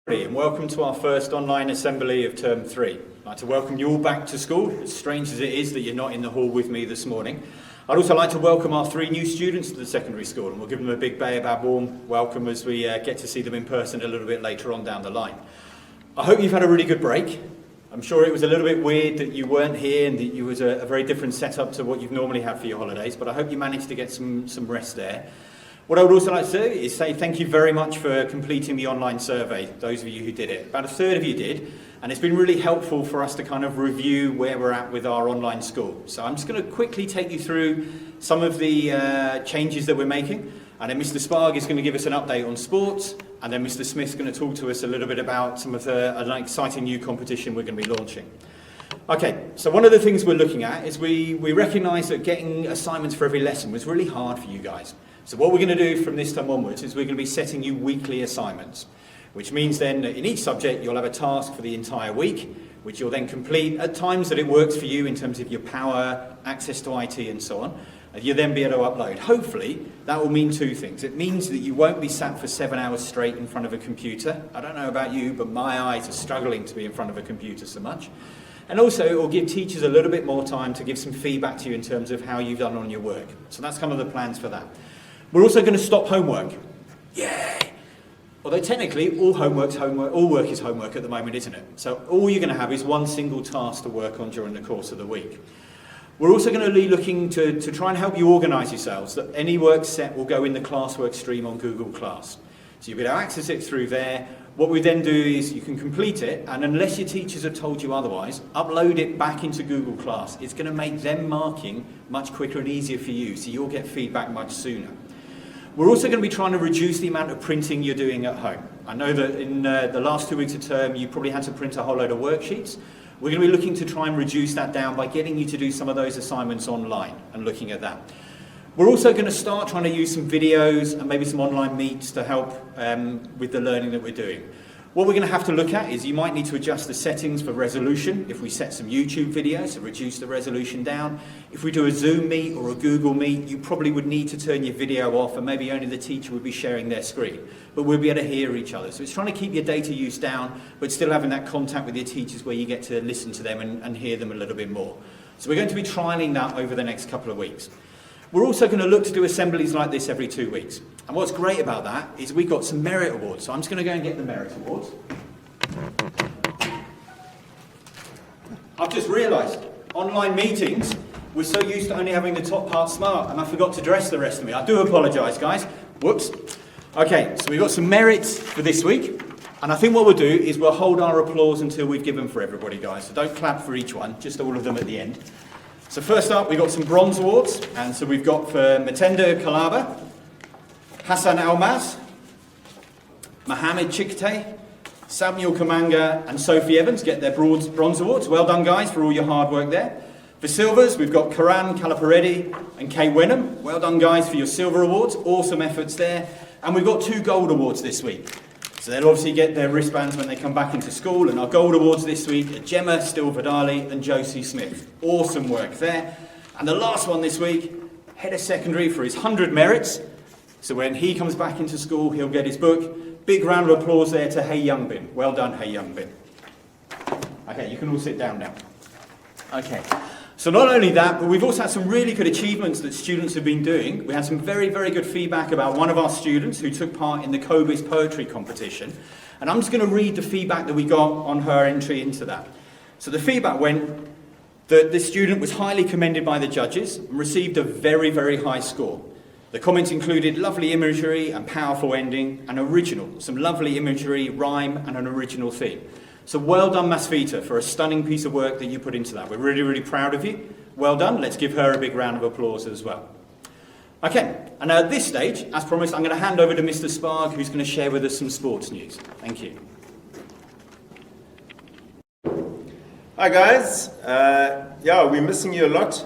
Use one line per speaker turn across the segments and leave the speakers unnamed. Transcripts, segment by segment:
And welcome to our first online assembly of Term 3. I'd like to welcome you all back to school, as strange as it is that you're not in the hall with me this morning. I'd also like to welcome our 3 new students to the secondary school, and we'll give them a big Baobab warm welcome as we get to see them in person a little bit later on down the line. I hope you've had a really good break. I'm sure it was a little bit weird that you weren't here and that you was a very different setup to what you've normally had for your holidays, but I hope you managed to get some rest there. What I would also like to do is say thank you very much for completing the online survey, those of you who did it. About a third of you did, and it's been really helpful for us to kind of review where we're at with our online school. So I'm just going to quickly take you through some of the changes that we're making, and then Mr. Sparg is going to give us an update on sports, and then Mr. Smith's going to talk to us a little bit about some of the exciting new competition we're going to be launching. Okay, so one of the things we're looking at is we recognise that getting assignments for every lesson was really hard for you guys. So what we're going to do from this time onwards is we're going to be setting you weekly assignments, which means then that in each subject you'll have a task for the entire week, which you'll then complete at times that it works for you in terms of your power, access to IT and so on. You'll then be able to upload. Hopefully that will mean 2 things. It means that you won't be sat for 7 hours straight in front of a computer. I don't know about you, but my eyes are struggling to be in front of a computer so much. And also it will give teachers a little bit more time to give some feedback to you in terms of how you've done on your work. So that's kind of the plans for that. We're also going to stop homework. Yay! Although technically all work is homework at the moment, isn't it? So all you're going to have is one single task to work on during the course of the week. We're also going to be looking to try and help you organise yourselves, that any work set will go in the classwork stream on Google Class. So you'll be able to access it through there. What we then do is you can complete it, and unless your teachers have told you otherwise, upload it back into Google Class. It's going to make them marking much quicker and easier for you, so you'll get feedback much sooner. We're also going to be trying to reduce the amount of printing you're doing at home. I know that in the last 2 weeks of term you probably had to print a whole load of worksheets. We're going to be looking to try and reduce that down by getting you to do some of those assignments online and looking at that. We're also going to start trying to use some videos and maybe some online meets to help with the learning that we're doing. What we're going to have to look at is you might need to adjust the settings for resolution if we set some YouTube videos to reduce the resolution down. If we do a Zoom meet or a Google meet, you probably would need to turn your video off and maybe only the teacher would be sharing their screen. But we'll be able to hear each other. So it's trying to keep your data use down, but still having that contact with your teachers where you get to listen to them and hear them a little bit more. So we're going to be trialling that over the next couple of weeks. We're also going to look to do assemblies like this every 2 weeks. And what's great about that is we've got some merit awards. So I'm just going to go and get the merit awards. I've just realised, online meetings, we're so used to only having the top part smart, and I forgot to dress the rest of me. I do apologise, guys. Whoops. Okay, so we've got some merits for this week. And I think what we'll do is we'll hold our applause until we've given for everybody, guys. So don't clap for each one, just all of them at the end. So first up, we've got some bronze awards, and so we've got for Matenda Kalaba, Hassan Almaz, Mohamed Chikte, Samuel Kamanga and Sophie Evans get their bronze awards. Well done, guys, for all your hard work there. For silvers, we've got Karan Kalapareddy and Kay Wenham. Well done, guys, for your silver awards. Awesome efforts there. And we've got 2 gold awards this week. So they'll obviously get their wristbands when they come back into school. And our gold awards this week are Gemma Still-Vidali and Josie Smith. Awesome work there. And the last one this week, head of secondary for his 100 merits. So when he comes back into school, he'll get his book. Big round of applause there to Hey Youngbin. Well done, Hey Youngbin. Okay, you can all sit down now. Okay. So not only that, but we've also had some really good achievements that students have been doing. We had some very, very good feedback about one of our students who took part in the COBIS poetry competition. And I'm just going to read the feedback that we got on her entry into that. So the feedback went that this student was highly commended by the judges and received a very, very high score. The comments included lovely imagery and powerful ending and original, some lovely imagery, rhyme and an original theme. So well done, Masvita, for a stunning piece of work that you put into that. We're really, really proud of you. Well done. Let's give her a big round of applause as well. Okay, and at this stage, as promised, I'm going to hand over to Mr. Sparg, who's going to share with us some sports news. Thank you.
Hi guys. We're missing you a lot.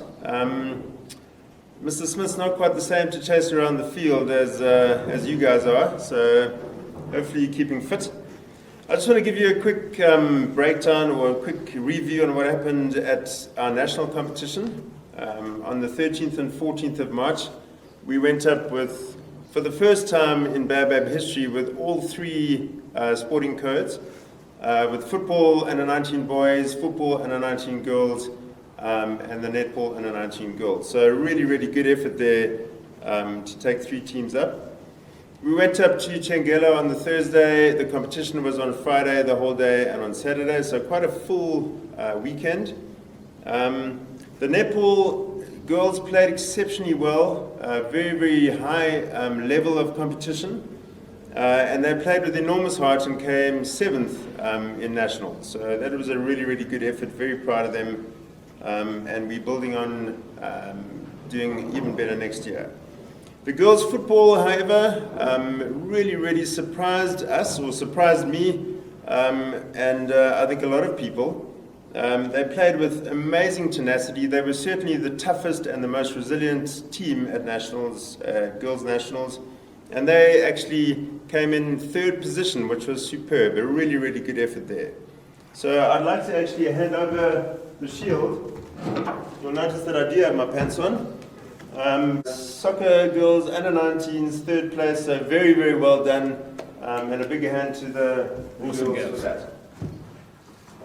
Mr. Smith's not quite the same to chase around the field as you guys are, so hopefully you're keeping fit. I just want to give you a quick breakdown or a quick review on what happened at our national competition. On the 13th and 14th of March, we went up with for the first time in Baobab history with all three sporting codes, with football under 19 boys, football under 19 girls, and the netball under 19 girls. So really, really good effort there to take three teams up. We went up to Chengelo on the Thursday. The competition was on Friday the whole day and on Saturday, so quite a full weekend. The netball girls played exceptionally well, very, very high level of competition, and they played with enormous heart and came 7th in nationals. So that was a really, really good effort, very proud of them, and we're building on doing even better next year. The girls' football, however, really, really surprised us, or surprised me, and I think a lot of people. They played with amazing tenacity. They were certainly the toughest and the most resilient team at nationals, girls' nationals, and they actually came in 3rd position, which was superb. A really, really good effort there. So I'd like to actually hand over the shield. You'll notice that I do have my pants on. Soccer girls under 19s, 3rd place, so very, very well done, and a big hand to the
Awesome
girls for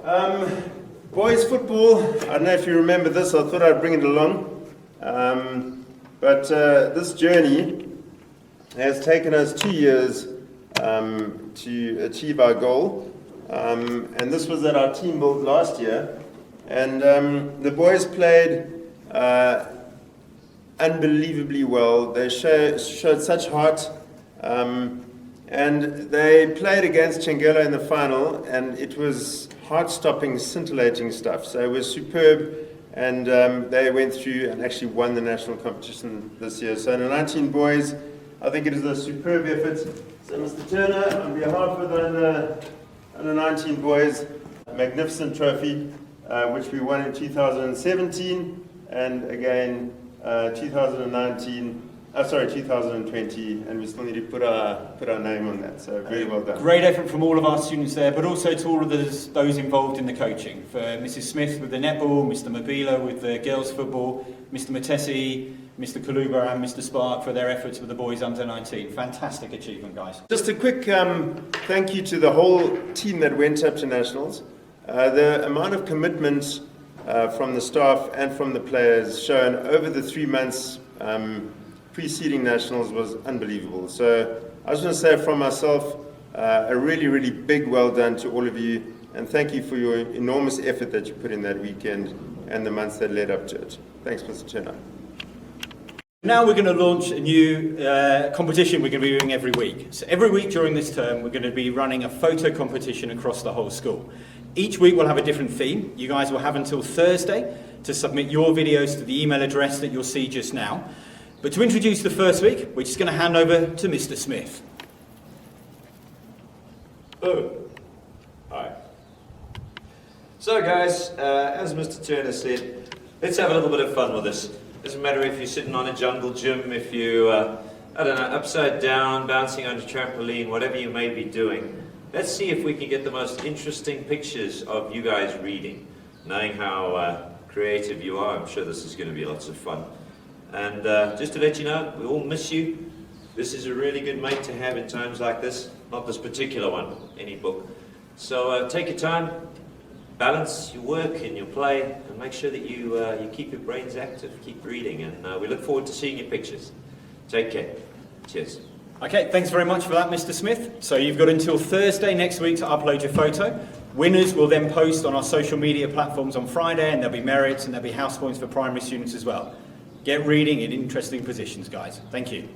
that. Boys football, I don't know if you remember this, I thought I'd bring it along, but this journey has taken us 2 years to achieve our goal, and this was at our team build last year, and the boys played unbelievably well. They showed such heart, and they played against Chengelo in the final, and it was heart-stopping, scintillating stuff. So it was superb, and they went through and actually won the national competition this year. So the 19 boys, I think it is a superb effort. So Mr. Turner, on behalf of the under 19 boys, a magnificent trophy, which we won in 2017, and again 2020, and we still need to put our name on that. So very well done.
Great effort from all of our students there, but also to all of those involved in the coaching. For Mrs. Smith with the netball, Mr. Mabila with the girls' football, Mr. Matesi, Mr. Kaluba and Mr. Spark for their efforts with the boys under 19. Fantastic achievement, guys.
Just a quick thank you to the whole team that went up to nationals. The amount of commitment from the staff and from the players shown over the 3 months preceding nationals was unbelievable. So I just want to say from myself, a really, really big well done to all of you, and thank you for your enormous effort that you put in that weekend and the months that led up to it. Thanks, Mr. Turner.
Now we're going to launch a new competition we're going to be doing every week. So every week during this term, we're going to be running a photo competition across the whole school. Each week we'll have a different theme. You guys will have until Thursday to submit your videos to the email address that you'll see just now. But to introduce the first week, we're just going to hand over to Mr. Smith.
Oh, hi. So guys, as Mr. Turner said, let's have a little bit of fun with this. Doesn't matter if you're sitting on a jungle gym, if you, I don't know, upside down, bouncing on a trampoline, whatever you may be doing. Let's see if we can get the most interesting pictures of you guys reading. Knowing how creative you are, I'm sure this is going to be lots of fun. And just to let you know, we all miss you. This is a really good mate to have in times like this. Not this particular one, any book. So take your time, balance your work and your play, and make sure that you keep your brains active, keep reading, and we look forward to seeing your pictures. Take care. Cheers.
Okay, thanks very much for that, Mr. Smith. So you've got until Thursday next week to upload your photo. Winners will then post on our social media platforms on Friday, and there'll be merits and there'll be house points for primary students as well. Get reading in interesting positions, guys. Thank you.